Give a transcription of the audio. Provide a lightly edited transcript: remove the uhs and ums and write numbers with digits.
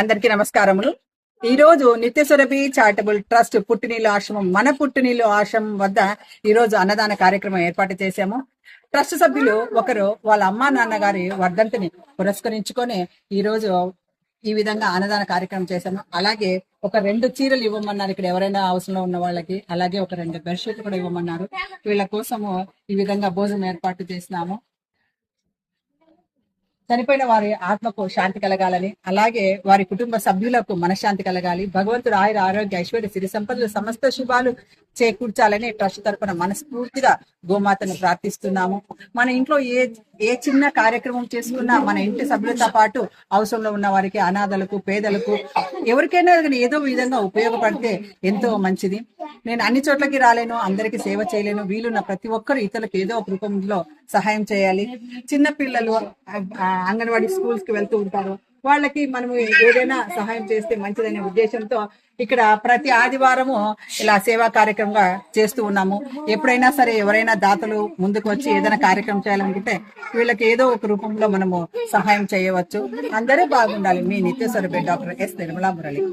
అందరికీ నమస్కారములు. ఈ రోజు నిత్యసురభి చారిటబుల్ ట్రస్ట్ పుట్టినీళ్ళు ఆశ్రమం మన పుట్టినీళ్ళు ఆశ్రమం వద్ద ఈ రోజు అన్నదాన కార్యక్రమం ఏర్పాటు చేశాము. ట్రస్ట్ సభ్యులు ఒకరు వాళ్ళ అమ్మా నాన్నగారి వర్ధంతిని పురస్కరించుకొని ఈ రోజు ఈ విధంగా అన్నదాన కార్యక్రమం చేశాము. అలాగే ఒక 2 చీరలు ఇవ్వమన్నారు ఇక్కడ ఎవరైనా అవసరంలో ఉన్న వాళ్ళకి. అలాగే ఒక 2 బెడ్షీట్లు కూడా ఇవ్వమన్నారు. వీళ్ళ కోసము ఈ విధంగా భోజనం ఏర్పాటు చేసినాము. చనిపోయిన వారి ఆత్మకు శాంతి కలగాలని, అలాగే వారి కుటుంబ సభ్యులకు మనశ్శాంతి కలగాలి, భగవంతుడు ఆయుర ఆరోగ్య ఐశ్వర్య సిరి సంపదలు సమస్త శుభాలు చేకూర్చాలని ట్రస్ట్ తరపున మనస్ఫూర్తిగా గోమాతను ప్రార్థిస్తున్నాము. మన ఇంట్లో ఏ చిన్న కార్యక్రమం చేసుకున్నా మన ఇంటి సభ్యులతో పాటు అవసరంలో ఉన్న వారికి, అనాథలకు, పేదలకు, ఎవరికైనా ఏదో విధంగా ఉపయోగపడితే ఎంతో మంచిది. నేను అన్ని చోట్లకి రాలేను, అందరికి సేవ చేయలేను. వీలున్న ప్రతి ఒక్కరు ఇతరులకు ఏదో ఒక రూపంలో సహాయం చేయాలి. చిన్న పిల్లలు అంగన్వాడీ స్కూల్స్ కి వెళ్తూ ఉంటారు. వాళ్ళకి మనం ఏదైనా సహాయం చేస్తే మంచిదనే ఉద్దేశంతో ఇక్కడ ప్రతి ఆదివారము ఇలా సేవా కార్యక్రమంగా చేస్తూ ఉన్నాము. ఎప్పుడైనా సరే ఎవరైనా దాతలు ముందుకు వచ్చి ఏదైనా కార్యక్రమం చేయాలనుకుంటే వీళ్ళకి ఏదో ఒక రూపంలో మనము సహాయం చేయవచ్చు. అందరూ బాగుండాలి. మీ నిత్యస్వరూపి డాక్టర్ ఎస్ నిర్మలా మురళి.